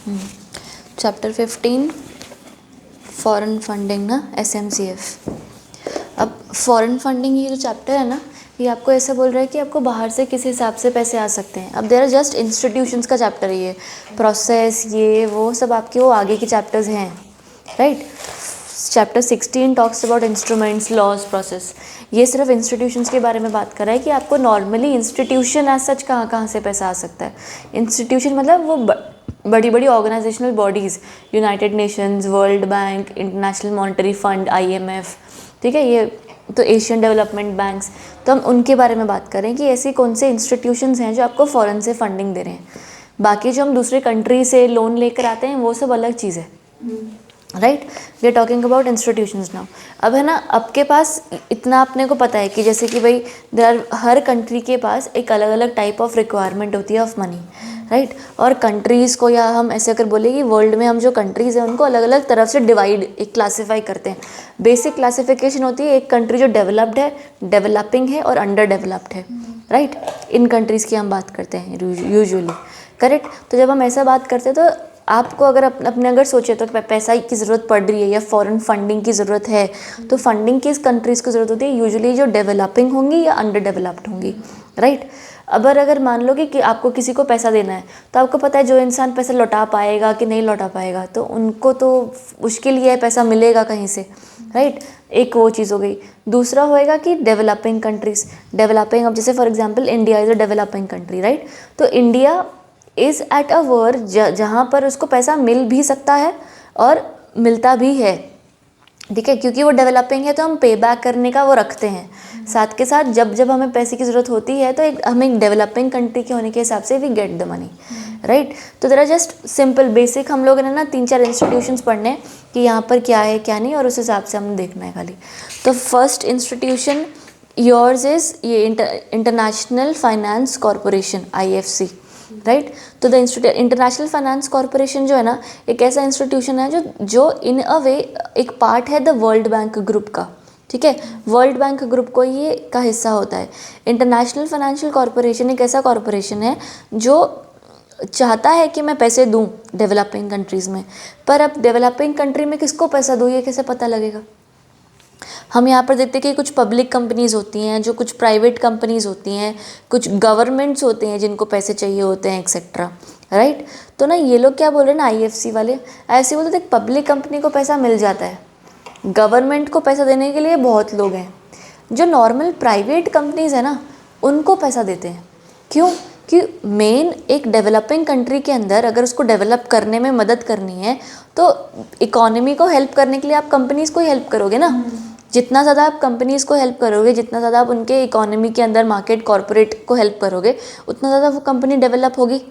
Chapter 15 foreign funding ना, SMCF। अब foreign funding ये जो चैप्टर है ना, ये आपको ऐसा बोल रहा है कि आपको बाहर से किस हिसाब से पैसे आ सकते हैं। अब देयर आर जस्ट इंस्टीट्यूशंस का चैप्टर है ये, प्रोसेस ये वो सब आपके वो आगे के चैप्टर्स हैं, right. Chapter 16 talks about instruments, laws, process. ये सिर्फ इंस्टीट्यूशंस के बारे में बात कर रहा है कि आपको नॉर्मली इंस्टीट्यूशन एज सच कहाँ कहाँ से पैसा आ सकता है। इंस्टीट्यूशन मतलब वो बड़ी बड़ी organisational bodies, united nations, world bank, international monetary fund, IMF, ठीक है, ये तो एशियन डेवलपमेंट बैंक्स। तो हम उनके बारे में बात करें कि ऐसी कौन से इंस्टीट्यूशंस हैं जो आपको फ़ॉरेन से फंडिंग दे रहे हैं। बाकी जो हम दूसरे कंट्री से लोन लेकर आते हैं वो सब अलग चीज़ है, right. We are talking about institutions now. अब है ना, आपके पास इतना अपने को पता है कि जैसे कि भाई हर कंट्री के पास एक अलग अलग टाइप ऑफ रिक्वायरमेंट होती है ऑफ मनी, राइट। और कंट्रीज़ को, या हम ऐसे अगर बोले कि वर्ल्ड में हम जो कंट्रीज़ हैं उनको अलग अलग तरफ से डिवाइड, एक क्लासीफाई करते हैं। बेसिक क्लासिफिकेशन होती है एक कंट्री जो डेवलप्ड है, डेवलपिंग है और अंडर डेवलप्ड है, राइट। इन कंट्रीज़ की हम बात करते हैं यूजुअली, करेक्ट। तो जब हम ऐसा बात करते हैं तो आपको अगर अपने अगर सोचे तो पैसा की ज़रूरत पड़ रही है या फॉरेन फंडिंग की ज़रूरत है, तो फंडिंग किस कंट्रीज़ को ज़रूरत होती है? यूजुअली जो डेवलपिंग होंगी या अंडर डेवलप्ड होंगी, राइट। अगर मान लो कि आपको किसी को पैसा देना है, तो आपको पता है जो इंसान पैसा लौटा पाएगा कि नहीं लौटा पाएगा, तो उनको तो उसके लिए पैसा मिलेगा कहीं से, राइट। एक वो चीज़ हो गई। दूसरा होएगा कि डेवलपिंग कंट्रीज़, डेवलपिंग, अब जैसे for example India is a developing country, right. तो इंडिया इज़ एट अ वर जहाँ पर उसको पैसा मिल भी सकता है और मिलता भी है, ठीक है, क्योंकि वो डेवलपिंग है तो हम पे बैक करने का वो रखते हैं। साथ के साथ जब हमें पैसे की ज़रूरत होती है तो हम एक डेवलपिंग कंट्री के होने के हिसाब से we get the money, right. तो ज़रा जस्ट सिंपल बेसिक हम लोग ने ना 3-4 इंस्टीट्यूशंस पढ़ने कि यहाँ पर क्या है क्या नहीं, और उस हिसाब से हमने देखना है खाली। तो फर्स्ट इंस्टीट्यूशन योर्स इज़ ये international finance corporation, IFC, right. तो द इंटरनेशनल फाइनेंस कॉरपोरेशन जो है ना, एक ऐसा इंस्टीट्यूशन है जो इन अ वे एक पार्ट है द वर्ल्ड बैंक ग्रुप का, ठीक है। वर्ल्ड बैंक ग्रुप को ये का हिस्सा होता है। इंटरनेशनल फाइनेंशियल कॉरपोरेशन एक ऐसा कॉरपोरेशन है जो चाहता है कि मैं पैसे दूं डेवलपिंग कंट्रीज़ में, पर अब डेवलपिंग कंट्री में किसको पैसा दूं ये कैसे पता लगेगा? हम यहाँ पर देखते हैं कि कुछ पब्लिक कंपनीज़ होती हैं, जो कुछ प्राइवेट कंपनीज़ होती हैं, कुछ गवर्नमेंट्स होते हैं जिनको पैसे चाहिए होते हैं, एक्सेट्रा, राइट। तो ना ये लोग क्या बोल रहे हैं ना, IFC वाले ऐसे बोलते हैं पब्लिक कंपनी को पैसा मिल जाता है, गवर्नमेंट को पैसा देने के लिए बहुत लोग हैं। जो नॉर्मल प्राइवेट कंपनीज़ है ना, उनको पैसा देते हैं। क्यों? कि मेन एक डेवलपिंग कंट्री के अंदर अगर उसको डेवलप करने में मदद करनी है तो इकोनॉमी को हेल्प करने के लिए आप कंपनीज़ को ही हेल्प करोगे ना। जितना ज़्यादा आप कंपनीज़ को हेल्प करोगे, जितना ज़्यादा आप उनके इकोनॉमी के अंदर मार्केट कॉर्पोरेट को हेल्प करोगे, उतना ज़्यादा वो कंपनी डेवलप होगी।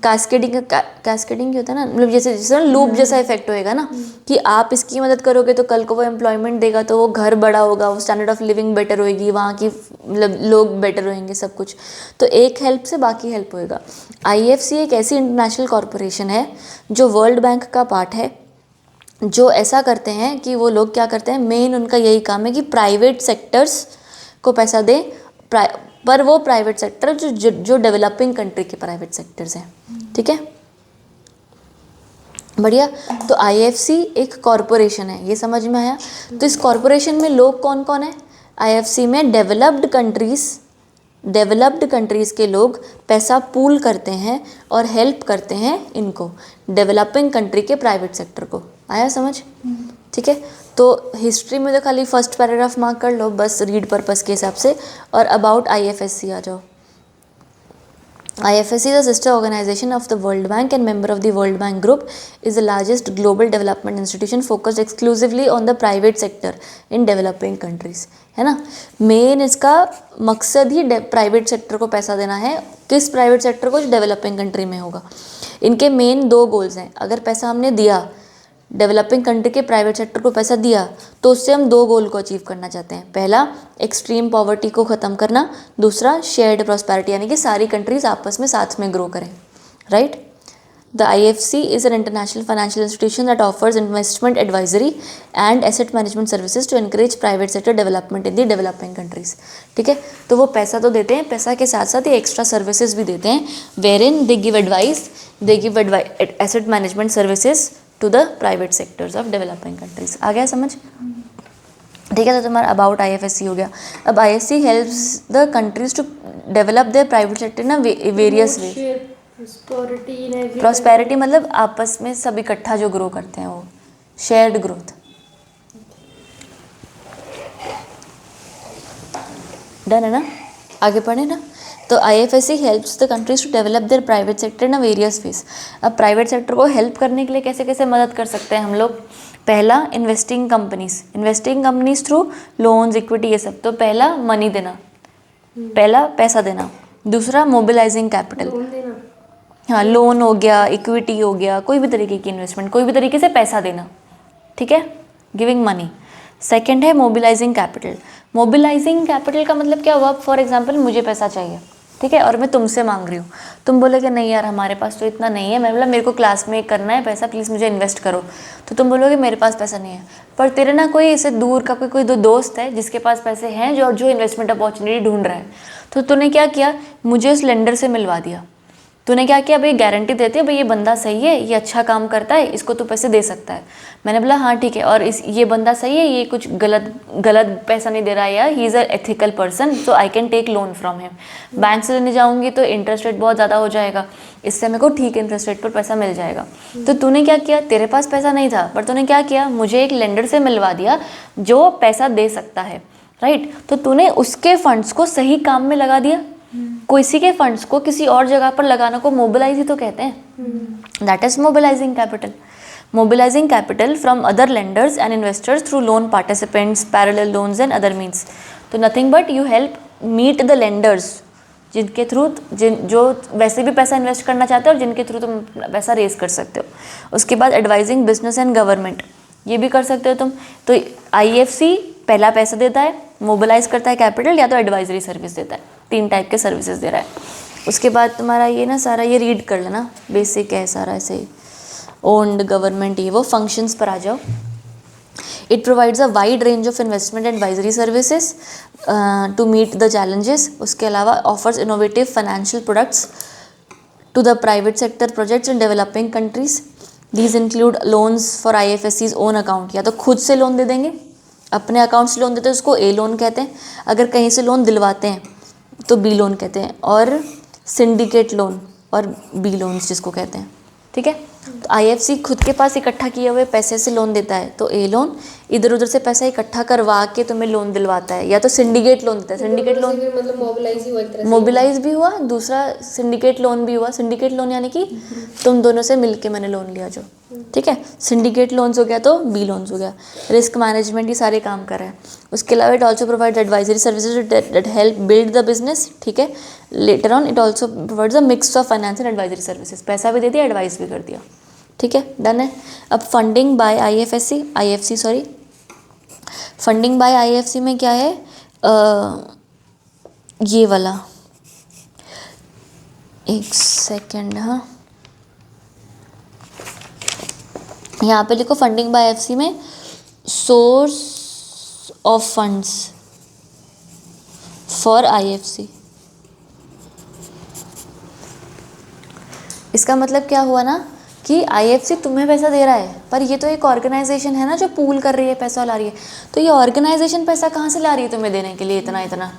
कैस्केडिंग होता है ना, मतलब जैसे लूप जैसा इफेक्ट होएगा ना, कि आप इसकी मदद करोगे तो कल को वो एम्प्लॉयमेंट देगा, तो वो घर बड़ा होगा, वो स्टैंडर्ड ऑफ लिविंग बेटर होएगी, वहाँ की मतलब लोग बेटर होंगे, सब कुछ। तो एक हेल्प से बाकी हेल्प होएगा। IFC एक ऐसी इंटरनेशनल कॉरपोरेशन है जो वर्ल्ड बैंक का पार्ट है, जो ऐसा करते हैं कि वो लोग क्या करते हैं, मेन उनका यही काम है कि प्राइवेट सेक्टर्स को पैसा दें, पर वो प्राइवेट सेक्टर जो डेवलपिंग कंट्री के प्राइवेट सेक्टर्स हैं, ठीक है, बढ़िया। तो IFC एक कॉरपोरेशन है, ये समझ में आया। तो इस कॉरपोरेशन में लोग कौन कौन है? IFC में डेवलप्ड कंट्रीज़ के लोग पैसा पूल करते हैं और हेल्प करते हैं इनको, डेवलपिंग कंट्री के प्राइवेट सेक्टर को। आया समझ? ठीक है। तो हिस्ट्री में तो खाली फर्स्ट पैराग्राफ मार्क कर लो बस रीड पर्पस के हिसाब से, और अबाउट IFSC आ जाओ। IFSC is a sister organization of the World Bank and member of the World Bank Group, is the largest global development institution focused exclusively on the private sector in developing countries, है ना। Main इसका मकसद ही private sector को पैसा देना है। किस private sector को? जो डेवलपिंग कंट्री में होगा। इनके मेन 2 गोल्स हैं। अगर पैसा हमने दिया, डेवलपिंग कंट्री के प्राइवेट सेक्टर को पैसा दिया, तो उससे हम 2 गोल को अचीव करना चाहते हैं। पहला, एक्सट्रीम पॉवर्टी को ख़त्म करना। दूसरा, शेयर्ड प्रॉस्पेरिटी, यानी कि सारी कंट्रीज आपस में साथ में ग्रो करें, right. The IFC is an international financial institution that offers investment advisory and asset management services to encourage private sector development in the developing countries. ठीक है, तो वो पैसा तो देते हैं, पैसा के साथ साथ ये एक्स्ट्रा सर्विसेज भी देते हैं, wherein they give advice, asset management services to the private sectors of developing countries. आ गया समझ? ठीक है, तो तुम्हारा अबाउट IFSC हो गया. अब IFSC helps the countries to develop their private sector in a various way. Prosperity मतलब आपस में सब इकट्ठा जो ग्रो करते हैं, वो शेयर्ड ग्रोथ. डन है ना? आगे पढ़े ना. तो IFSC helps the countries to develop their private sector in various ways. अब प्राइवेट सेक्टर को हेल्प करने के लिए कैसे कैसे मदद कर सकते हैं हम लोग. पहला, investing companies through loans, equity, ये सब. तो पहला मनी देना, पहला पैसा देना. दूसरा मोबिलाइजिंग कैपिटल, हाँ, लोन हो गया, इक्विटी हो गया, कोई भी तरीके की इन्वेस्टमेंट, कोई भी तरीके से पैसा देना. ठीक है, गिविंग मनी. सेकंड है मोबिलाइजिंग कैपिटल. मोबिलाइजिंग कैपिटल का मतलब क्या हुआ. फॉर एग्जांपल मुझे पैसा चाहिए, ठीक है, और मैं तुमसे मांग रही हूँ. तुम बोलोगे नहीं यार हमारे पास तो इतना नहीं है, मैं बोला मेरे को क्लास में करना है पैसा, प्लीज़ मुझे इन्वेस्ट करो. तो तुम बोलोगे मेरे पास पैसा नहीं है. पर तेरे ना कोई ऐसे दूर का कोई दोस्त है जिसके पास पैसे हैं, जो इन्वेस्टमेंट अपॉर्चुनिटी ढूंढ रहा है. तो तूने क्या किया, मुझे उस लेंडर से मिलवा दिया. तूने क्या किया, भाई गारंटी देती है, भाई ये बंदा सही है, ये अच्छा काम करता है, इसको तू पैसे दे सकता है. मैंने बोला हाँ ठीक है, और ये बंदा सही है, ये कुछ गलत पैसा नहीं दे रहा है, यार he is a ethical person, so I can take loan from him. Bank से लेने जाऊंगी तो इंटरेस्ट रेट बहुत ज़्यादा हो जाएगा, इससे मेरे को ठीक इंटरेस्ट रेट पर पैसा मिल जाएगा. तो तूने क्या किया, तेरे पास पैसा नहीं था, पर तूने क्या किया, मुझे एक लेंडर से मिलवा दिया जो पैसा दे सकता है, राइट. तो तूने उसके फंड्स को सही काम में लगा दिया. किसी के फंड्स को किसी और जगह पर लगाना को मोबिलाइज ही तो कहते हैं. That is mobilising capital. Mobilising capital from other lenders and investors through loan participants, parallel loans and other means. तो nothing but you help meet the lenders जिनके थ्रू जो वैसे भी पैसा इन्वेस्ट करना चाहते हो और जिनके थ्रू तुम पैसा रेज कर सकते हो. उसके बाद एडवाइजिंग बिजनेस एंड गवर्नमेंट, ये भी कर सकते हो तुम. तो IFC पहला पैसा देता है, मोबिलाइज करता है कैपिटल, या तो एडवाइजरी सर्विस देता है. 3 टाइप के सर्विसेज दे रहा है. उसके बाद तुम्हारा ये ना सारा ये रीड कर लेना, बेसिक है सारा ऐसे ही. ओन्ड, गवर्नमेंट, ये वो. फंक्शंस पर आ जाओ. It provides a wide range of investment advisory services to meet the challenges. उसके अलावा offers innovative financial products to the private sector projects in developing countries. These include loans for IFSC's own account, या तो खुद से loan दे देंगे, अपने account से loan देते हैं, उसको A लोन कहते हैं. अगर कहीं से लोन दिलवाते हैं तो B लोन कहते हैं. और सिंडिकेट लोन और B लोन्स जिसको कहते हैं. ठीक है, तो IFC खुद के पास इकट्ठा किए हुए पैसे से लोन देता है, तो A लोन. इधर उधर से पैसा इकट्ठा करवा के तुम्हें लोन दिलवाता है, या तो सिंडिकेट लोन देता है. सिंडिकेट लोन मतलब मोबिलाइज ही हुआ, एक तरह से मोबिलाइज भी हुआ, दूसरा सिंडिकेट लोन भी हुआ. सिंडिकेट लोन यानी कि तुम दोनों से मिलके मैंने लोन लिया जो. ठीक है, सिंडिकेट लोन्स हो गया तो B लोन्स हो गया. रिस्क मैनेजमेंट, ये सारे काम कर रहा है. उसके अलावा it also provide advisory services that help build the business. ठीक है, later on it also provides a mix of finance and advisory services. पैसा भी दे दिया, एडवाइस भी कर दिया. ठीक है, डन है. अब funding by IFC funding by IFC में क्या है, ये वाला, एक सेकेंड, हाँ यहाँ पे लिखो फंडिंग बाय IFC में source of funds for IFC. इसका मतलब क्या हुआ ना कि IFC तुम्हें पैसा दे रहा है, पर ये तो एक ऑर्गेनाइजेशन है ना जो पूल कर रही है, पैसा ला रही है. तो ये ऑर्गेनाइजेशन पैसा कहाँ से ला रही है तुम्हें देने के लिए इतना,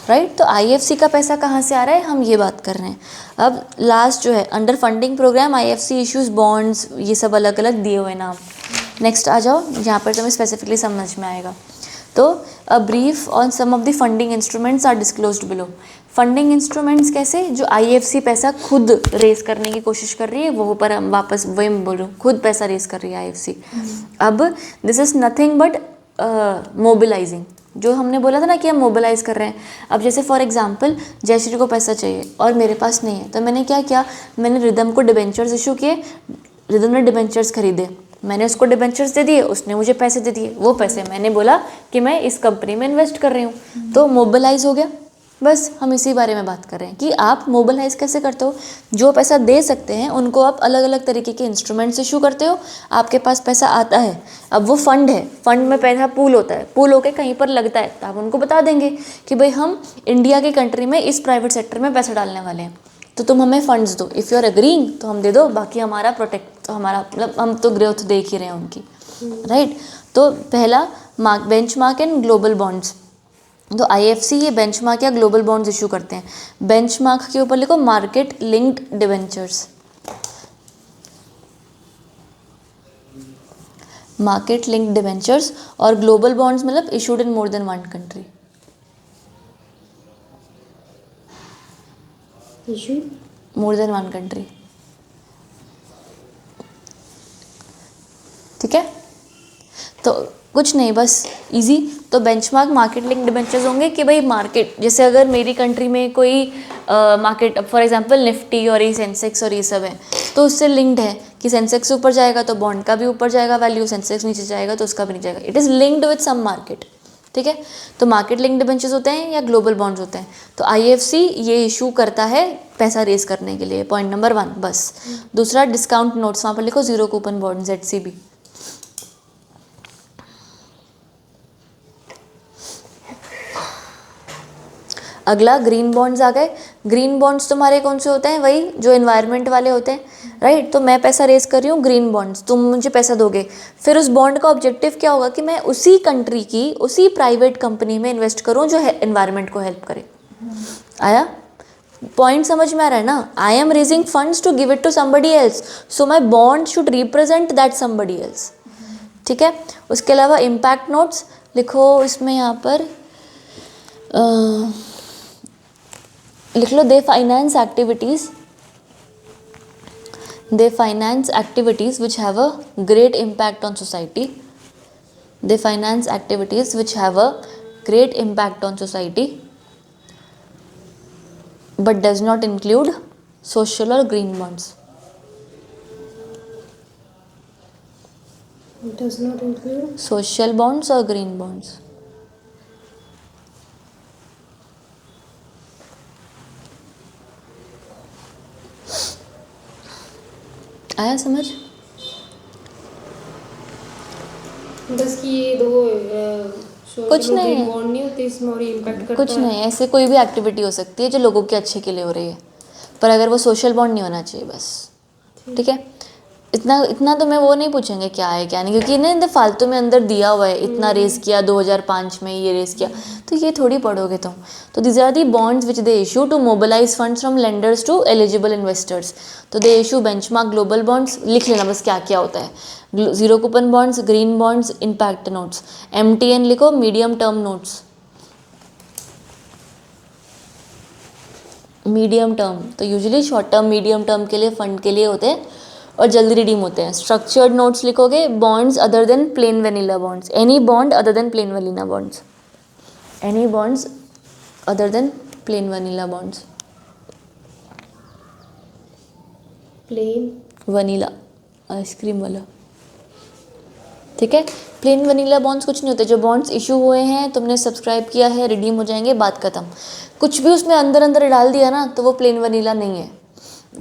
राइट. तो IFC का पैसा कहाँ से आ रहा है, हम ये बात कर रहे हैं. अब लास्ट जो है, under funding program IFC issues bonds, ये सब अलग अलग दिए हुए नाम. नेक्स्ट आ जाओ, यहाँ पर तुम्हें स्पेसिफिकली समझ में आएगा. तो a brief on some of the funding instruments are disclosed below. Funding instruments कैसे, जो IFC पैसा खुद रेस करने की कोशिश कर रही है, वो पर हम वापस वही बोल रही हूँ, खुद पैसा रेस कर रही है IFC. अब this is nothing but mobilising, जो हमने बोला था ना कि हम मोबिलाइज कर रहे हैं. अब जैसे फॉर एग्जांपल जयश्री को पैसा चाहिए और मेरे पास नहीं है, तो मैंने क्या किया, मैंने रिदम को डिबेंचर्स इशू किए, रिदम ने डिबेंचर्स खरीदे, मैंने उसको डिबेंचर्स दे दिए, उसने मुझे पैसे दे दिए. वो पैसे मैंने बोला कि मैं इस कंपनी में इन्वेस्ट कर रही हूँ, तो मोबिलाइज हो गया. बस हम इसी बारे में बात कर रहे हैं कि आप मोबिलाइज कैसे करते हो। जो पैसा दे सकते हैं उनको आप अलग अलग तरीके के इंस्ट्रूमेंट्स इशू करते हो, आपके पास पैसा आता है, अब वो फंड है, फंड में पैसा पूल होता है, पूल होकर कहीं पर लगता है, तो आप उनको बता देंगे कि भाई हम इंडिया की कंट्री में इस प्राइवेट सेक्टर में पैसा डालने वाले हैं, तो तुम हमें फंड्स दो, इफ़ यू आर एग्रीइंग तो हम दे दो, बाकी हमारा प्रोटेक्ट, तो हमारा मतलब हम तो ग्रोथ देख ही रहे हैं उनकी, राइट। तो पहला बेंचमार्क एंड ग्लोबल बॉन्ड्स, तो आईएफसी ये बेंचमार्क या ग्लोबल बॉन्ड्स इशू करते हैं। बेंचमार्क के ऊपर लिखो market linked debentures, market linked debentures, और ग्लोबल बॉन्ड्स मतलब issued in more than one country, issue more than one country, ठीक है। तो कुछ नहीं, बस इजी। तो बेंचमार्क मार्केट लिंक डिबेंचर्स होंगे कि भाई मार्केट, जैसे अगर मेरी कंट्री में कोई मार्केट, फॉर एग्जांपल निफ्टी और ये सेंसेक्स और ये सब है, तो उससे लिंक्ड है कि सेंसेक्स ऊपर जाएगा तो बॉन्ड का भी ऊपर जाएगा वैल्यू, सेंसेक्स नीचे जाएगा तो उसका भी नीचे जाएगा, it is linked with some market, ठीक है। तो मार्केट लिंक डिबेंचर्स होते हैं या ग्लोबल बॉन्ड्स होते हैं। तो आईएफसी ये इशू करता है पैसा रेज करने के लिए, पॉइंट नंबर 1 बस। दूसरा डिस्काउंट नोट्स, वहाँ पर लिखो जीरो कूपन बॉन्ड ZCB। अगला ग्रीन बॉन्ड्स आ गए। ग्रीन बॉन्ड्स तुम्हारे कौन से होते हैं, वही जो एनवायरनमेंट वाले होते हैं, राइट। तो मैं पैसा रेज कर रही हूँ ग्रीन बॉन्ड्स, तुम मुझे पैसा दोगे, फिर उस बॉन्ड का ऑब्जेक्टिव क्या होगा कि मैं उसी कंट्री की उसी प्राइवेट कंपनी में इन्वेस्ट करूँ जो एनवायरनमेंट को हेल्प करे। आया पॉइंट समझ में आ रहा है ना। I am raising funds to give it to somebody else, so my bond should represent that somebody else, ठीक है। उसके अलावा इम्पैक्ट नोट्स लिखो, इसमें यहाँ पर लिख लो, they finance activities which have a great impact on society, they finance activities which have a great impact on society but does not include social or green bonds. It does not include Social bonds or green bonds. आया समझ। बस कि ये दो कुछ नहीं है, bond नहीं होते इसमें और इम्पैक्ट करता कुछ नहीं, ऐसे कोई भी एक्टिविटी हो सकती है जो लोगों के अच्छे के लिए हो रही है, पर अगर वो सोशल बॉन्ड नहीं होना चाहिए बस, ठीक है। इतना इतना तो मैं वो नहीं पूछेंगे क्या है क्या नहीं, क्योंकि ना फालतू में अंदर दिया हुआ है, इतना रेस किया 2005 में ये रेस किया, तो ये थोड़ी पढ़ोगे तुम। तो these are the bonds which they issue to mobilise funds from lenders to eligible investors. तो they issue benchmark global bonds, लिख लेना बस क्या क्या होता है। Zero coupon bonds, green bonds, impact notes. MTN लिखो, medium term notes, medium term तो usually short term medium term के लिए फंड के लिए होते हैं और जल्दी रिडीम होते हैं। स्ट्रक्चर्ड नोट्स लिखोगे, bonds other than plain vanilla bonds, any bond other than plain vanilla bonds, any bonds other than plain vanilla bonds, plain vanilla ice cream वाला, ठीक है। प्लेन वनीला बॉन्ड्स कुछ नहीं होते, जो बॉन्ड्स इशू हुए हैं, तुमने सब्सक्राइब किया है, रिडीम हो जाएंगे, बात खत्म। कुछ भी उसमें अंदर अंदर डाल दिया ना तो वो प्लेन वनीला नहीं है।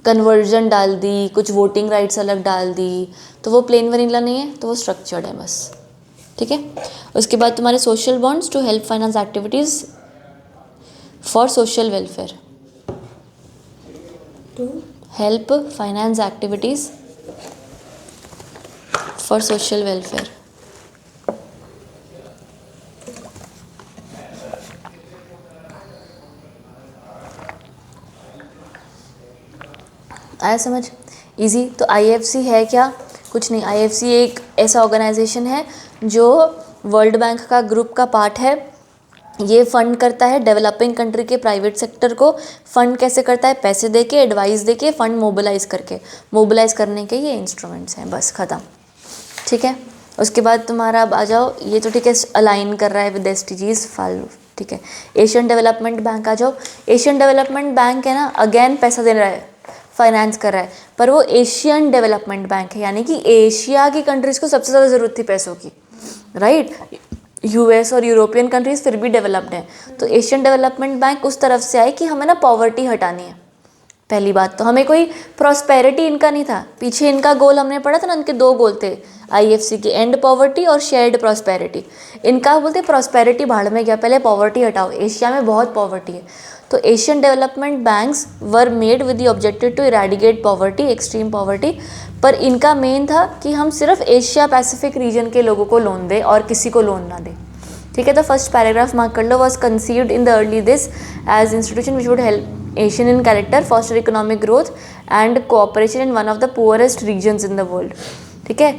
कन्वर्जन डाल दी, कुछ वोटिंग राइट्स अलग डाल दी, तो वो प्लेन वनीला नहीं है, तो वो स्ट्रक्चर्ड है बस, ठीक है। उसके बाद तुम्हारे social bonds to help finance activities for social welfare, to help finance activities for social welfare. आया समझ, इजी। तो आईएफसी है क्या, कुछ नहीं, आईएफसी एक ऐसा ऑर्गेनाइजेशन है जो वर्ल्ड बैंक का ग्रुप का पार्ट है। ये फंड करता है डेवलपिंग कंट्री के प्राइवेट सेक्टर को। फंड कैसे करता है, पैसे देके, एडवाइस देके, फंड मोबिलाइज करके, मोबिलाइज करने के ये इंस्ट्रूमेंट्स हैं, बस ख़त्म, ठीक है। उसके बाद तुम्हारा अब आ जाओ, ये तो ठीक है अलाइन कर रहा है विद SDGs फालू, ठीक है। एशियन डेवलपमेंट बैंक आ जाओ। एशियन डेवलपमेंट बैंक है ना, अगेन पैसा दे रहा है, फाइनेंस कर रहा है, पर वो एशियन डेवलपमेंट बैंक है, यानी कि एशिया की कंट्रीज़ को सबसे ज़्यादा ज़रूरत थी पैसों की, राइट। यूएस और यूरोपियन कंट्रीज फिर भी डेवलप्ड हैं। तो एशियन डेवलपमेंट बैंक उस तरफ से आए कि हमें ना पॉवर्टी हटानी है। पहली बात तो हमें कोई प्रॉस्पेरिटी इनका नहीं था, पीछे इनका गोल हमने पढ़ा था ना, उनके दो गोल थे आईएफसी के, एंड पॉवर्टी और शेयर्ड प्रॉस्पेरिटी। इनका बोलते प्रॉस्पेरिटी भाड़ में गया, पहले पॉवर्टी हटाओ, एशिया में बहुत पॉवर्टी है। तो Asian development banks were made with the objective to eradicate poverty, extreme poverty. पर इनका मेन था कि हम सिर्फ एशिया पैसिफिक रीजन के लोगों को लोन दें और किसी को लोन ना दें। ठीक है, तो फर्स्ट पैराग्राफ मार्क कर लो। Was conceived in the early this age institution which would help Asian in character, foster economic growth and cooperation in one of the poorest regions in the world. ठीक है,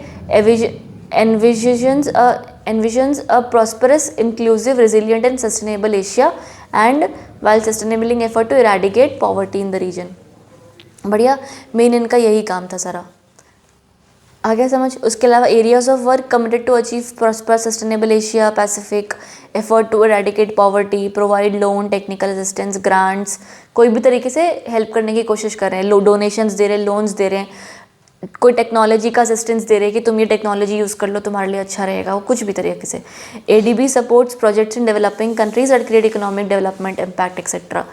envisions a prosperous, inclusive, resilient and sustainable Asia and while sustaining effort to eradicate poverty in the region. बढ़िया, main इनका यही काम था सारा। आ गया समझ। उसके अलावा areas of work committed to achieve prosper sustainable Asia Pacific, effort to eradicate poverty, provide loan, technical assistance, grants, कोई भी तरीके से हेल्प करने की कोशिश कर रहे हैं। डोनेशंस दे रहे हैं, लोन्स दे रहे हैं, कोई टेक्नोलॉजी का असिस्टेंस दे रहे हैं कि तुम ये टेक्नोलॉजी यूज़ कर लो, तुम्हारे लिए अच्छा रहेगा, वो कुछ भी तरीके से। ADB supports projects in developing countries that create economic development impact etcetera.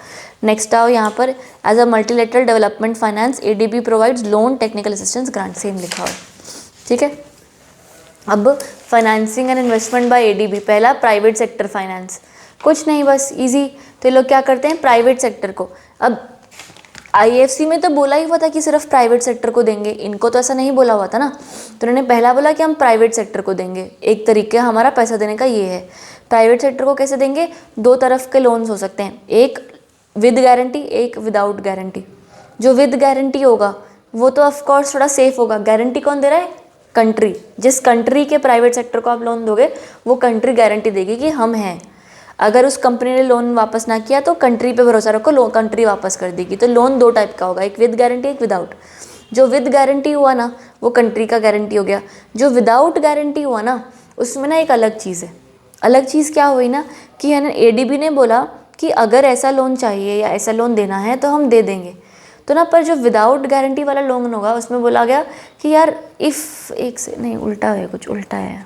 Next आओ यहाँ पर, as a multilateral development finance ADB provides loan, technical assistance, grant, same लिखा हुआ है। ठीक है, अब financing and investment by ADB, पहला प्राइवेट सेक्टर फाइनेंस, कुछ नहीं बस इजी। तो ये लोग क्या करते हैं, प्राइवेट सेक्टर को, अब आईएफसी में तो बोला ही हुआ था कि सिर्फ प्राइवेट सेक्टर को देंगे, इनको तो ऐसा नहीं बोला हुआ था ना। तो उन्होंने पहला बोला कि हम प्राइवेट सेक्टर को देंगे, एक तरीके हमारा पैसा देने का ये है। प्राइवेट सेक्टर को कैसे देंगे, दो तरफ के लोन्स हो सकते हैं, एक विद गारंटी, एक विदाउट गारंटी। जो विद गारंटी होगा वो तो ऑफकोर्स थोड़ा सेफ होगा। गारंटी कौन दे रहा है, कंट्री। जिस कंट्री के प्राइवेट सेक्टर को आप लोन दोगे वो कंट्री गारंटी देगी कि हम हैं। अगर उस कंपनी ने लोन वापस ना किया तो कंट्री पे भरोसा रखो, लोन कंट्री वापस कर देगी। तो लोन दो टाइप का होगा, एक विद गारंटी, एक विदाउट। जो विद गारंटी हुआ ना वो कंट्री का गारंटी हो गया। जो विदाउट गारंटी हुआ ना उसमें ना एक अलग चीज़ है। अलग चीज़ क्या हुई ना कि है ना, एडीबी ने बोला कि अगर ऐसा लोन चाहिए या ऐसा लोन देना है तो हम दे देंगे। तो ना पर जो विदाउट गारंटी वाला लोन होगा उसमें बोला गया कि यार इफ़, एक से नहीं, उल्टा है, कुछ उल्टा है,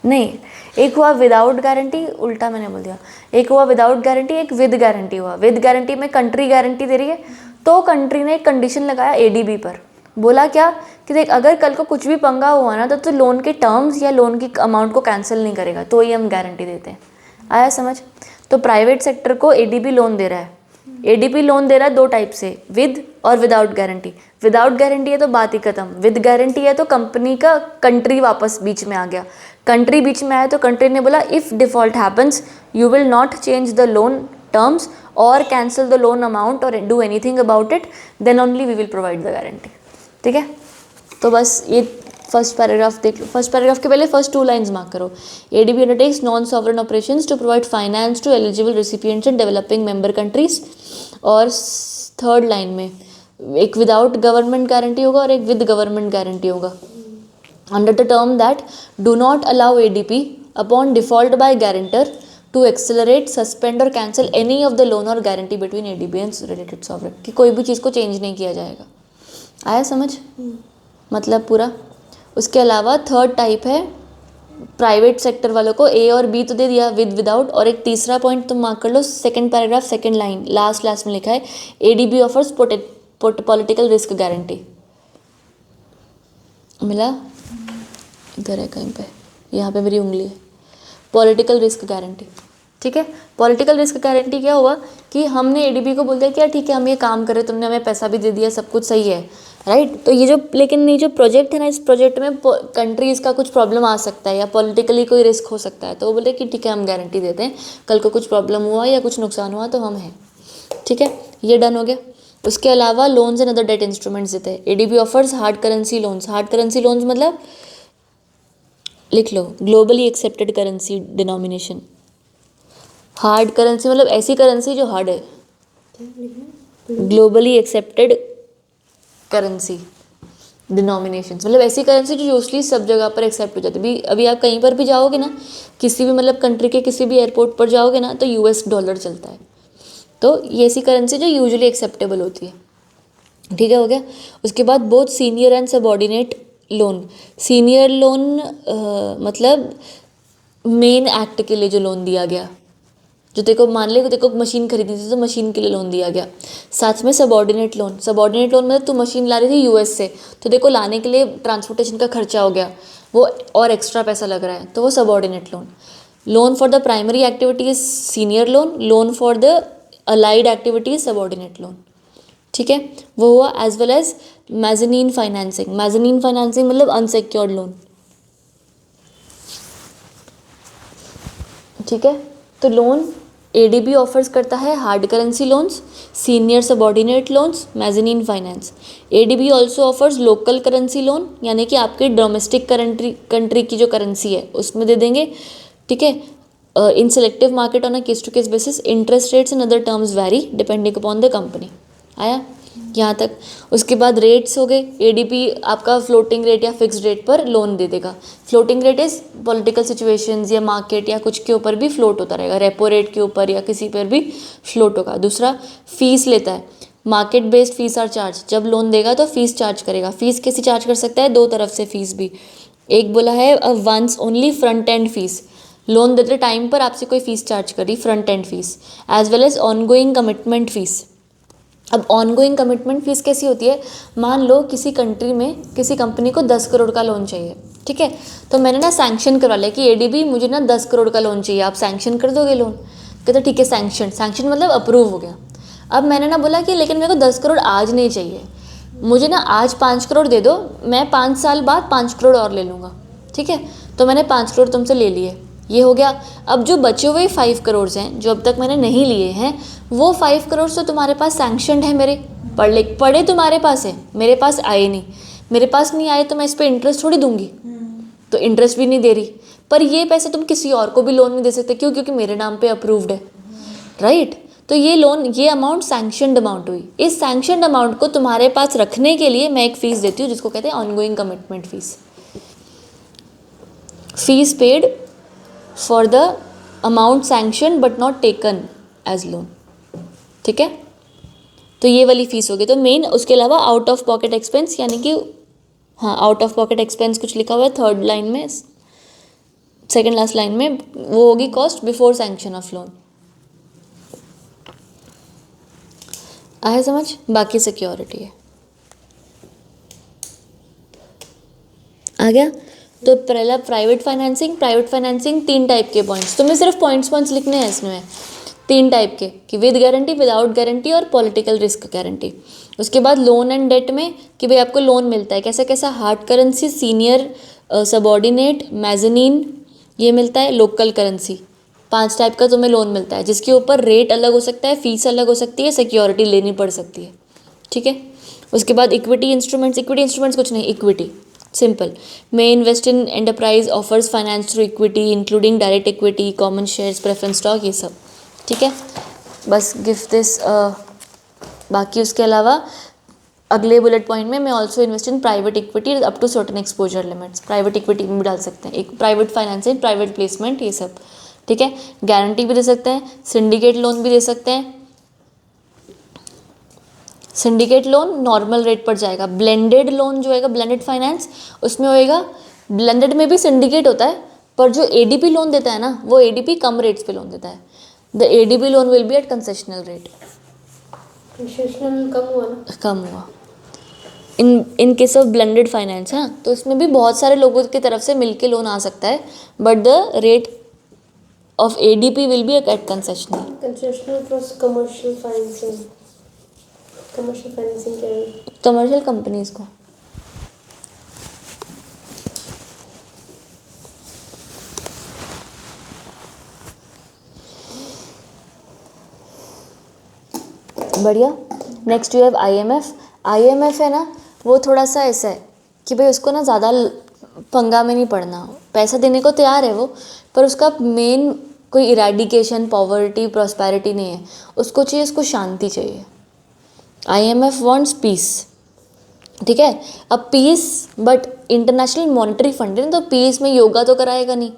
नहीं, एक हुआ विदाउट गारंटी, उल्टा मैंने बोल दिया, एक हुआ विदाउट गारंटी, एक विद गारंटी हुआ। विद गारंटी में कंट्री गारंटी दे रही है, तो कंट्री ने एक कंडीशन लगाया एडीबी पर। बोला क्या कि देख अगर कल को कुछ भी पंगा हुआ ना तो लोन के टर्म्स या लोन की अमाउंट को कैंसिल नहीं करेगा, तो ही हम गारंटी देते हैं। आया समझ। तो प्राइवेट सेक्टर को एडीबी लोन दे रहा है। एडीबी लोन दे रहा है दो टाइप से, विद और विदाउट गारंटी। विदाउट गारंटी है तो बात ही खत्म, विद गारंटी है तो कंपनी का कंट्री वापस बीच में आ गया। कंट्री बीच में आया तो कंट्री ने बोला if default happens you will not change the loan terms और कैंसिल द लोन अमाउंट और do anything about it, then only we will provide the guarantee. ठीक है, तो बस ये फर्स्ट पैराग्राफ देख लो। फर्स्ट पैराग्राफ के पहले फर्स्ट टू लाइंस मार्क करो। ADB undertakes non sovereign operations to provide finance to eligible recipients in developing member countries. और थर्ड लाइन में एक विदाउट गवर्नमेंट गारंटी होगा और एक विद गवर्नमेंट गारंटी होगा। Under the term that do not allow ADP upon default by guarantor to accelerate, suspend और cancel any of the loan और guarantee between ADB and related sovereign, कि कोई भी चीज़ को चेंज नहीं किया जाएगा। आया समझ मतलब पूरा। उसके अलावा थर्ड टाइप है प्राइवेट सेक्टर वालों को, ए और बी तो दे दिया, विद विदाउट। और एक तीसरा पॉइंट तुम मार्क कर लो, second paragraph second line last में लिखा है ADB offers political risk guarantee. मिला, इधर है कहीं पे, यहाँ पे मेरी उंगली है, पॉलिटिकल रिस्क गारंटी। ठीक है, पॉलिटिकल रिस्क गारंटी क्या हुआ कि हमने एडीबी को बोल दिया कि यार ठीक है हम ये काम करें, तुमने हमें पैसा भी दे दिया, सब कुछ सही है, राइट। तो ये जो, लेकिन ये जो प्रोजेक्ट है ना, इस प्रोजेक्ट में कंट्रीज़ का कुछ प्रॉब्लम आ सकता है या पॉलिटिकली कोई रिस्क हो सकता है, तो वो बोले कि ठीक है हम गारंटी देते हैं, कल को कुछ प्रॉब्लम हुआ या कुछ नुकसान हुआ तो हम हैं। ठीक है, ये डन हो गया। उसके अलावा loans and other debt instruments देते हैं। ADB offers hard currency loans. Hard currency loans मतलब लिख लो, globally accepted currency denomination. Hard currency मतलब ऐसी करेंसी जो हार्ड है, ग्लोबली एक्सेप्टेड करेंसी डिनोमिनेशंस मतलब ऐसी करेंसी जो यूजली सब जगह पर एक्सेप्ट हो जाती है। अभी आप कहीं पर भी जाओगे ना, किसी भी मतलब कंट्री के किसी भी एयरपोर्ट पर जाओगे ना तो यूएस डॉलर चलता है, तो ये ऐसी करेंसी जो यूजुअली एक्सेप्टेबल होती है। ठीक है, हो गया। उसके बाद both senior and subordinate loan. Senior loan मतलब मेन एक्ट के लिए जो लोन दिया गया, जो तेरे को मान ले तेरे को मशीन खरीदनी थी तो मशीन के लिए लोन दिया गया। साथ में सबॉर्डिनेट लोन, सबॉर्डिनेट लोन मतलब तू मशीन ला रही थी यूएस से, तो तेरे को लाने के लिए ट्रांसपोर्टेशन का खर्चा हो गया, वो और एक्स्ट्रा पैसा लग रहा है, तो वो subordinate loan. Loan for the primary activity is senior loan, loan for the allied activity is subordinate loan. ठीक है, वो हुआ। As well as mezzanine financing, mezzanine financing मतलब अनसिक्योर्ड लोन। ठीक है, तो लोन एडीबी ऑफर्स करता है hard currency loans, senior subordinate loans, mezzanine finance. ADB also offers local currency loan, यानी कि आपके डोमेस्टिक कंट्री की जो करेंसी है उसमें दे देंगे। ठीक है, in selective market on a case to case basis, interest rates and other terms vary depending upon the company. आया यहाँ तक। उसके बाद रेट्स हो गए, एडीपी आपका फ्लोटिंग रेट या फिक्स्ड रेट पर लोन दे देगा। Floating rate is political situations या मार्केट या कुछ के ऊपर भी फ्लोट होता रहेगा, रेपो रेट के ऊपर या किसी पर भी फ्लोट होगा। दूसरा फीस लेता है, market based fees are charge, जब लोन देगा तो फीस चार्ज करेगा। फीस कैसी चार्ज कर सकता है, दो तरफ से फीस भी। एक बोला है once only front end fees, loan देते टाइम पर आपसे कोई फीस चार्ज करी, front end fees, as well as ongoing commitment fees. अब ऑनगोइंग कमिटमेंट फीस कैसी होती है, मान लो किसी कंट्री में किसी कंपनी को 10 करोड़ का लोन चाहिए। ठीक है, तो मैंने ना सैंक्शन करवा लिया कि एडीबी मुझे ना 10 करोड़ का लोन चाहिए, आप सैंक्शन कर दोगे लोन। कहते ठीक है, सैंक्शन, सैंक्शन मतलब अप्रूव हो गया। अब मैंने ना बोला कि लेकिन मेरे को 10 करोड़ आज नहीं चाहिए, मुझे ना आज 5 करोड़ दे दो, मैं 5 साल बाद 5 करोड़ और ले लूँगा। ठीक है, तो मैंने 5 करोड़ तुमसे ले लिए, ये हो गया। अब जो बचे हुए 5 करोड़ हैं जो अब तक मैंने नहीं लिए हैं, वो 5 करोड़ तो तुम्हारे पास सैंक्शनड है मेरे, पढ़े तुम्हारे पास है, मेरे पास आए नहीं। मेरे पास नहीं आए तो मैं इस पर इंटरेस्ट थोड़ी दूंगी, तो इंटरेस्ट भी नहीं दे रही। पर ये पैसे तुम किसी और को भी लोन नहीं दे सकते, क्यों? क्योंकि मेरे नाम पे अप्रूव्ड है, राइट। तो ये लोन, ये अमाउंट सैंक्शनड अमाउंट हुई। इस सैंक्शनड अमाउंट को तुम्हारे पास रखने के लिए मैं एक फ़ीस देती हूँ जिसको कहते हैं ongoing commitment fees. Fees paid for the amount sanction but not taken as loan. ठीक है, तो ये वाली फीस होगी। तो मेन, उसके अलावा आउट ऑफ पॉकेट एक्सपेंस, यानी कि हाँ आउट ऑफ पॉकेट एक्सपेंस कुछ लिखा हुआ है थर्ड लाइन में, सेकंड लास्ट लाइन में, वो होगी cost before sanction of loan. आया समझ? बाकी सिक्योरिटी है। आ गया? तो पहला private financing. Private financing 3 type के पॉइंट्स, तुम्हें सिर्फ पॉइंट्स लिखने हैं इसमें, 3 टाइप के, कि विद गारंटी, विदाउट गारंटी और पॉलिटिकल रिस्क गारंटी। उसके बाद लोन एंड डेट में कि भाई आपको लोन मिलता है कैसा कैसा, हार्ड करेंसी, सीनियर सबॉर्डिनेट, मैजनीन, ये मिलता है। लोकल करेंसी, 5 टाइप का तुम्हें लोन मिलता है, जिसके ऊपर रेट अलग हो सकता है, फीस अलग हो सकती है, सिक्योरिटी लेनी पड़ सकती है। ठीक है, उसके बाद इक्विटी इंस्ट्रूमेंट्स। इक्विटी इंस्ट्रूमेंट्स कुछ नहीं, equity simple, may invest in enterprise, offers finance through equity including direct equity, common shares, preference stock, ये सब। ठीक है, बस गिव दिस। बाकी उसके अलावा अगले बुलेट पॉइंट में मैं also invest in private equity up to certain exposure limits, private equity में भी डाल सकते हैं, एक प्राइवेट फाइनेंसिंग, प्राइवेट प्लेसमेंट, ये सब। ठीक है, गारंटी भी दे सकते हैं, सिंडिकेट लोन भी दे सकते हैं। सिंडिकेट लोन नॉर्मल रेट पर जाएगा, ब्लेंडेड लोन जो होगा, ब्लेंडेड फाइनेंस, उसमें होएगा, ब्लेंडेड में भी सिंडिकेट होता है, पर जो एडीपी लोन देता है ना, वो एडीपी कम रेट्स पे लोन देता है। The ADP loan will be at concessional rate. Concessional कम हुआ ना? कम हुआ in case of blended finance. हाँ, तो इसमें भी बहुत सारे लोगों की तरफ से मिलके लोन आ सकता है, but the rate of ADP will be at concessional. Concessional plus commercial financing. Commercial financing क्या है? कमर्शियल कंपनीज को बढ़िया। Next you have IMF. IMF है ना, वो थोड़ा सा ऐसा है कि भाई उसको ना ज़्यादा पंगा में नहीं पड़ना, पैसा देने को तैयार है वो, पर उसका मेन कोई इरेडिकेशन, पॉवर्टी, प्रॉस्पेरिटी नहीं है, उसको चाहिए, उसको शांति चाहिए। IMF wants peace. ठीक है, अब peace, but international monetary fund है, तो पीस में योगा तो कराएगा नहीं।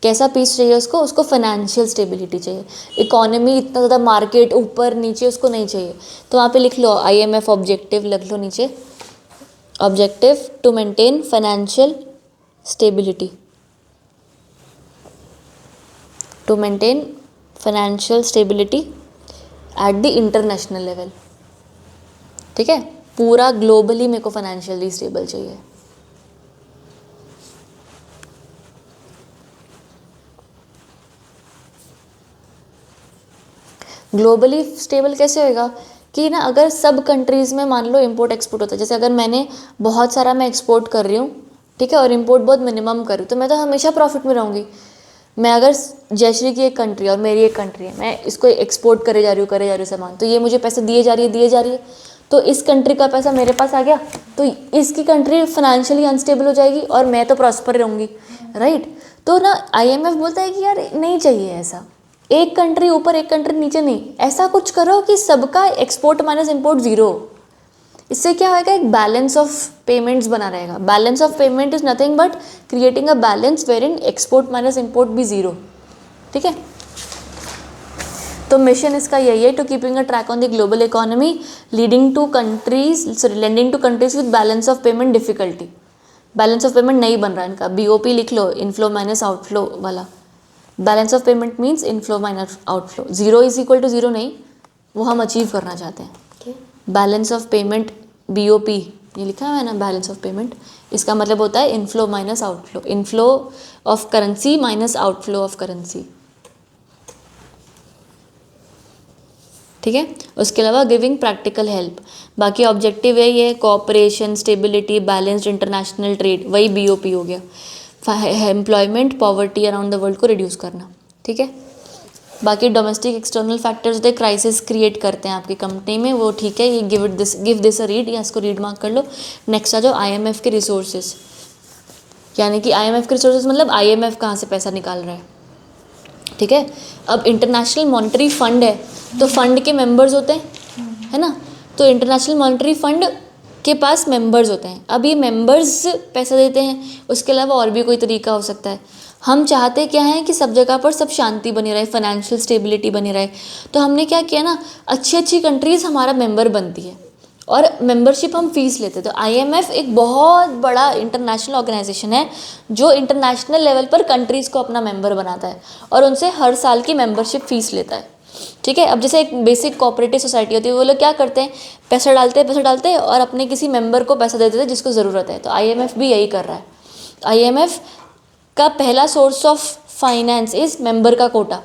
कैसा पीस चाहिए उसको? उसको फाइनेंशियल स्टेबिलिटी चाहिए। इकोनॉमी इतना ज़्यादा मार्केट ऊपर नीचे उसको नहीं चाहिए। तो वहाँ पे लिख लो आईएमएफ ऑब्जेक्टिव, लिख लो नीचे, objective to maintain financial stability. To maintain financial stability at the international level. ठीक है, पूरा ग्लोबली मेरे को फाइनेंशियली स्टेबल चाहिए। ग्लोबली स्टेबल कैसे होएगा कि ना, अगर सब कंट्रीज़ में मान लो इंपोर्ट एक्सपोर्ट होता है, जैसे अगर मैंने बहुत सारा मैं एक्सपोर्ट कर रही हूँ, ठीक है, और इंपोर्ट बहुत मिनिमम कर रही हूँ, तो मैं तो हमेशा प्रॉफिट में रहूँगी। मैं अगर जयश्री की एक कंट्री और मेरी एक कंट्री है, मैं इसको एक्सपोर्ट करे जा रही हूँ सामान, तो ये मुझे पैसे दिए जा रही है, तो इस कंट्री का पैसा मेरे पास आ गया, तो इसकी कंट्री फाइनेंशियली अनस्टेबल हो जाएगी और मैं तो प्रॉस्पर रहूँगी, राइट। तो ना IMF बोलता है कि यार नहीं चाहिए ऐसा, एक कंट्री ऊपर एक कंट्री नीचे नहीं, ऐसा कुछ करो कि सबका एक्सपोर्ट माइनस इंपोर्ट ज़ीरो। इससे क्या होएगा, एक बैलेंस ऑफ पेमेंट्स बना रहेगा। Balance of payment is nothing but creating a balance where in export minus import भी ज़ीरो। ठीक है, तो मिशन इसका यही है, to keeping a track on the global economy leading to countries, sorry lending to countries with balance of payment difficulty. Balance of payment नहीं बन रहा है इनका, BOP लिख लो, इनफ्लो माइनस आउटफ्लो वाला। Balance of payment means inflow minus outflow, zero is equal to zero नहीं, वो हम अचीव करना चाहते हैं। बैलेंस ऑफ पेमेंट BOP ये लिखा हुआ है ना, बैलेंस ऑफ पेमेंट, इसका मतलब होता है inflow minus outflow, inflow of currency minus outflow of currency. ठीक है, उसके अलावा गिविंग प्रैक्टिकल हेल्प, बाकी ऑब्जेक्टिव है ये cooperation, stability, balanced international trade, वही BOP हो गया। Employment, poverty around the world को रिड्यूस करना। ठीक है, बाकी डोमेस्टिक एक्सटर्नल फैक्टर्स होते हैं, क्राइसिस क्रिएट करते हैं आपकी कंपनी में, वो ठीक है, ये गिव दिस अ रीड, या इसको रीड मार्क कर लो। नेक्स्ट आ जाओ IMF के रिसोर्सेज, यानी कि IMF के रिसोर्सेज मतलब IMF कहाँ से पैसा निकाल रहा है। ठीक है, अब इंटरनेशनल मॉनेटरी फंड है, तो फंड के मेंबर्स होते हैं, है ना, तो इंटरनेशनल मॉनेटरी फंड के पास मेंबर्स होते हैं। अब ये मेंबर्स पैसा देते हैं, उसके अलावा और भी कोई तरीका हो सकता है। हम चाहते क्या है कि सब जगह पर सब शांति बनी रहे, फाइनेंशियल स्टेबिलिटी बनी रहे, तो हमने क्या किया ना, अच्छी अच्छी कंट्रीज़ हमारा मेंबर बनती है और मेंबरशिप हम फीस लेते हैं। तो IMF एक बहुत बड़ा इंटरनेशनल ऑर्गेनाइजेशन है जो इंटरनेशनल लेवल पर कंट्रीज़ को अपना मेंबर बनाता है और उनसे हर साल की मेंबरशिप फीस लेता है। ठीक है, अब जैसे एक बेसिक कोऑपरेटिव सोसाइटी होती है, वो लोग क्या करते हैं, पैसा डालते हैं और अपने किसी मेंबर को पैसा दे देते हैं जिसको ज़रूरत है। तो IMF भी यही कर रहा है। IMF का पहला source of finance is member का कोटा,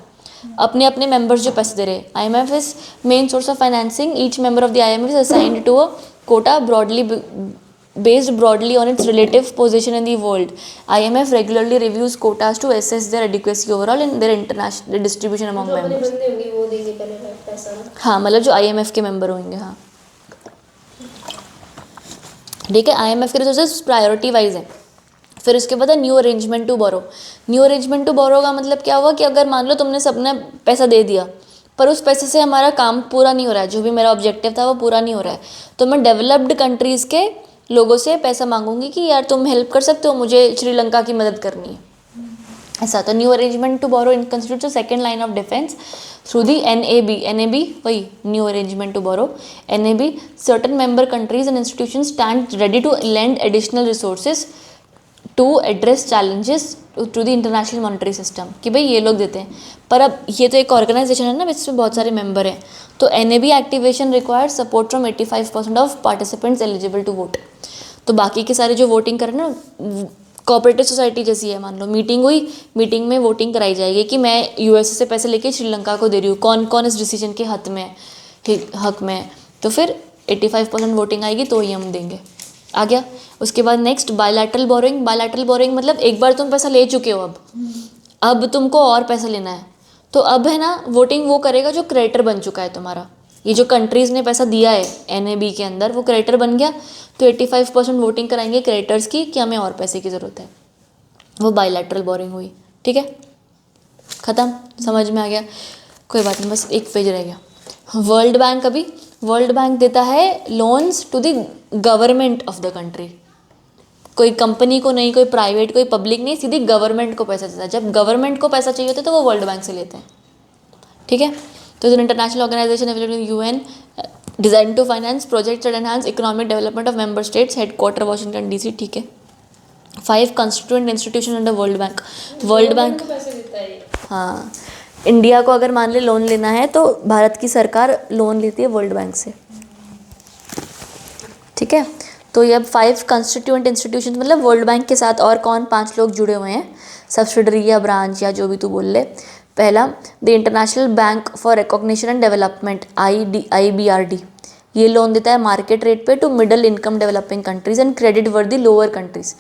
अपने अपने मेंबर्स जो पैसे दे रहे हैं। IMF is main source of financing, each member of the IMF is assigned to a quota based broadly on its relative position in the world. IMF regularly reviews quotas to assess their adequacy overall and their international distribution among जो अपने members. बंदे होंगे वो देंगे पहले पैसा ना। हाँ, मतलब जो IMF के मेंबर होंगे। हाँ, ठीक है, IMF के रिसोर्सेज प्रायोरिटी वाइज है। फिर उसके बाद है new arrangement to borrow. New arrangement to borrow का मतलब क्या हुआ कि अगर मान लो तुमने सबने पैसा दे दिया पर उस पैसे से हमारा काम पूरा नहीं हो रहा है, जो भी मेरा ऑब्जेक्टिव था वो पूरा नहीं हो रहा है, तो मैं डेवलप्ड कंट्रीज़ के लोगों से पैसा मांगूंगी कि यार तुम हेल्प कर सकते हो, मुझे श्रीलंका की मदद करनी है, ऐसा। तो new arrangement to borrow constitutes the second line of defence through the NAB वही new arrangement to borrow. NAB certain member countries and institution stand ready to lend additional resources to address challenges to the international monetary system, कि भाई ये लोग देते हैं। पर अब ये तो एक ऑर्गेनाइजेशन है ना, इसमें बहुत सारे मेंबर हैं, तो NAB activation required support from 85% of participants eligible to vote. तो बाकी के सारे जो वोटिंग करें ना, कोऑपरेटिव सोसाइटी जैसी है, मान लो मीटिंग हुई, मीटिंग में वोटिंग कराई जाएगी कि मैं USA से पैसे लेके श्रीलंका को दे रही हूँ, कौन कौन इस डिसीजन के हक में है, तो फिर 85% वोटिंग आएगी तो ही हम देंगे। आ गया। उसके बाद next bilateral borrowing. Bilateral borrowing मतलब एक बार तुम पैसा ले चुके हो, अब तुमको और पैसा लेना है, तो अब है ना वोटिंग वो करेगा जो क्रेडिटर बन चुका है तुम्हारा। ये जो कंट्रीज़ ने पैसा दिया है NAB के अंदर, वो क्रेडिटर बन गया, तो 85% वोटिंग कराएंगे क्रेडिटर्स की कि हमें और पैसे की ज़रूरत है, वो बायलैटरल बोरोइंग हुई। ठीक है, ख़त्म, समझ में आ गया, कोई बात नहीं, बस एक पेज रह गया। वर्ल्ड बैंक, अभी वर्ल्ड बैंक देता है loans to the government of the country, कोई कंपनी को नहीं, कोई प्राइवेट, कोई पब्लिक नहीं, सीधी गवर्नमेंट को पैसा देता है। जब गवर्नमेंट को पैसा चाहिए होता है तो वो वर्ल्ड बैंक से लेते हैं। ठीक है, तो international organisation available UN designed to finance projects and enhance economic development of member states, headquarter Washington DC। ठीक है, 5 constituent institution under world bank. World bank, पैसे देता है। हाँ, इंडिया को अगर मान ले लोन लेना है तो भारत की सरकार लोन लेती है वर्ल्ड बैंक से, ठीक है। तो ये अब 5 कंस्टिट्यूएंट इंस्टीट्यूशन मतलब वर्ल्ड बैंक के साथ और कौन 5 लोग जुड़े हुए हैं, सब्सिडरी या ब्रांच या जो भी तू बोल ले। पहला, the international bank for recognition and development, IBRD, ये लोन देता है मार्केट रेट पे to middle income developing countries and credit worthy lower countries.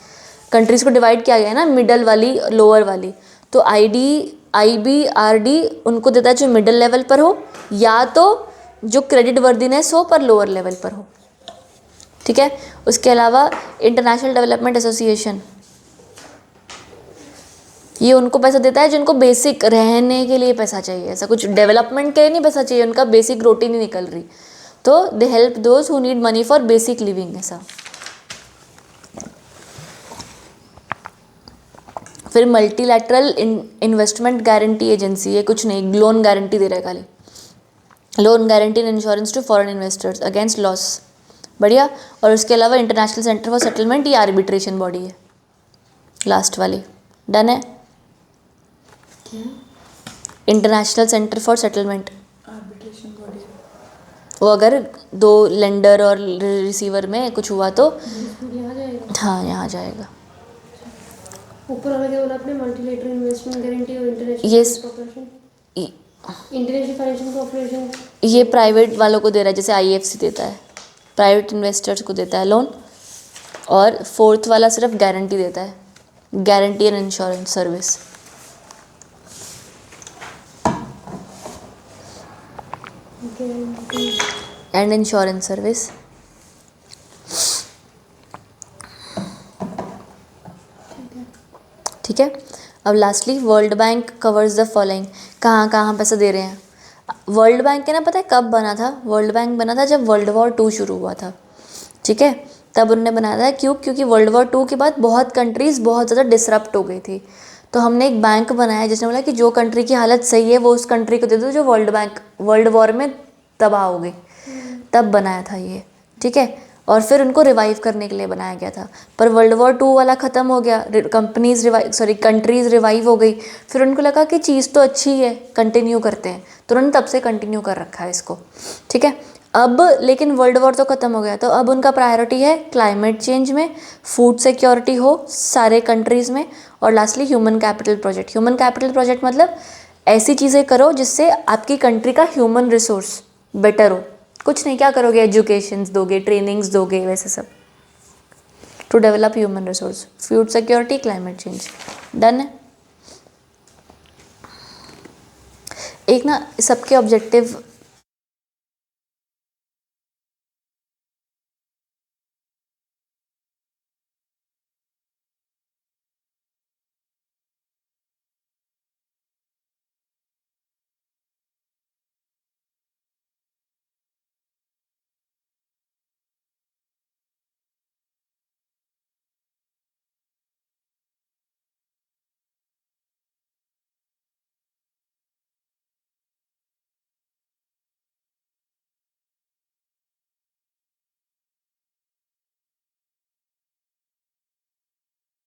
Countries को डिवाइड किया गया है ना, मिडल वाली लोअर वाली, तो IBRD उनको देता है जो मिडल लेवल पर हो या तो जो क्रेडिट वर्दीनेस हो पर लोअर लेवल पर हो, ठीक है। उसके अलावा इंटरनेशनल डेवलपमेंट एसोसिएशन, ये उनको पैसा देता है जिनको बेसिक रहने के लिए पैसा चाहिए, ऐसा कुछ डेवलपमेंट के लिए नहीं पैसा चाहिए, उनका बेसिक रोटी नहीं निकल रही, तो they help those who need money for basic living, ऐसा। फिर मल्टीलैटरल इन्वेस्टमेंट गारंटी एजेंसी, ये कुछ नहीं, लोन गारंटी दे रहा है खाली, loan guarantee and insurance to foreign investors against loss, बढ़िया। और उसके अलावा इंटरनेशनल सेंटर फॉर सेटलमेंट, ये आर्बिट्रेशन बॉडी है लास्ट वाली, डन है। International centre for settlement, arbitration body, वो अगर 2 लेंडर और रिसीवर में कुछ हुआ तो यहाँ जाएगा। हाँ यहाँ जाएगा। ऊपर वाला क्या बोला आपने, मल्टीलेटरल इन्वेस्टमेंट गारंटी और इंटरनेशनल Yes. कॉर्पोरेशन, ये इंटरनेशनल फाइनेंशियल कॉर्पोरेशन, ये प्राइवेट वालों को दे रहा है, जैसे IFC देता है, प्राइवेट इन्वेस्टर्स को देता है लोन। और 4th वाला सिर्फ गारंटी देता है, guarantee and insurance service. And insurance service, ठीक है। अब lastly world bank covers the following, कहाँ कहाँ पैसा दे रहे हैं। वर्ल्ड बैंक के ना पता है कब बना था, वर्ल्ड बैंक बना था जब वर्ल्ड वॉर 2 शुरू हुआ था, ठीक है, तब उन्होंने बनाया था। क्यों? क्योंकि वर्ल्ड वॉर 2 के बाद बहुत कंट्रीज़ बहुत ज़्यादा डिसरप्ट हो गई थी, तो हमने एक बैंक बनाया जिसने बोला कि जो कंट्री की हालत सही है वो उस कंट्री को दे दो जो वर्ल्ड वॉर में तबाह हो गई, तब बनाया था ये, ठीक है। और फिर उनको रिवाइव करने के लिए बनाया गया था, पर वर्ल्ड वॉर 2 वाला ख़त्म हो गया, कंट्रीज़ रिवाइव हो गई, फिर उनको लगा कि चीज़ तो अच्छी है, कंटिन्यू करते हैं, तो उन्होंने तब से कंटिन्यू कर रखा है इसको, ठीक है। अब लेकिन वर्ल्ड वॉर तो ख़त्म हो गया, तो अब उनका प्रायोरिटी है क्लाइमेट चेंज में, फूड सिक्योरिटी हो सारे कंट्रीज़ में, और lastly human capital project. Human capital project मतलब ऐसी चीज़ें करो जिससे आपकी कंट्री का ह्यूमन रिसोर्स बेटर हो। कुछ नहीं, क्या करोगे, एजुकेशंस दोगे, ट्रेनिंग्स दोगे, वैसे सब, to develop human resource, food security, climate change, done है। एक ना सबके ऑब्जेक्टिव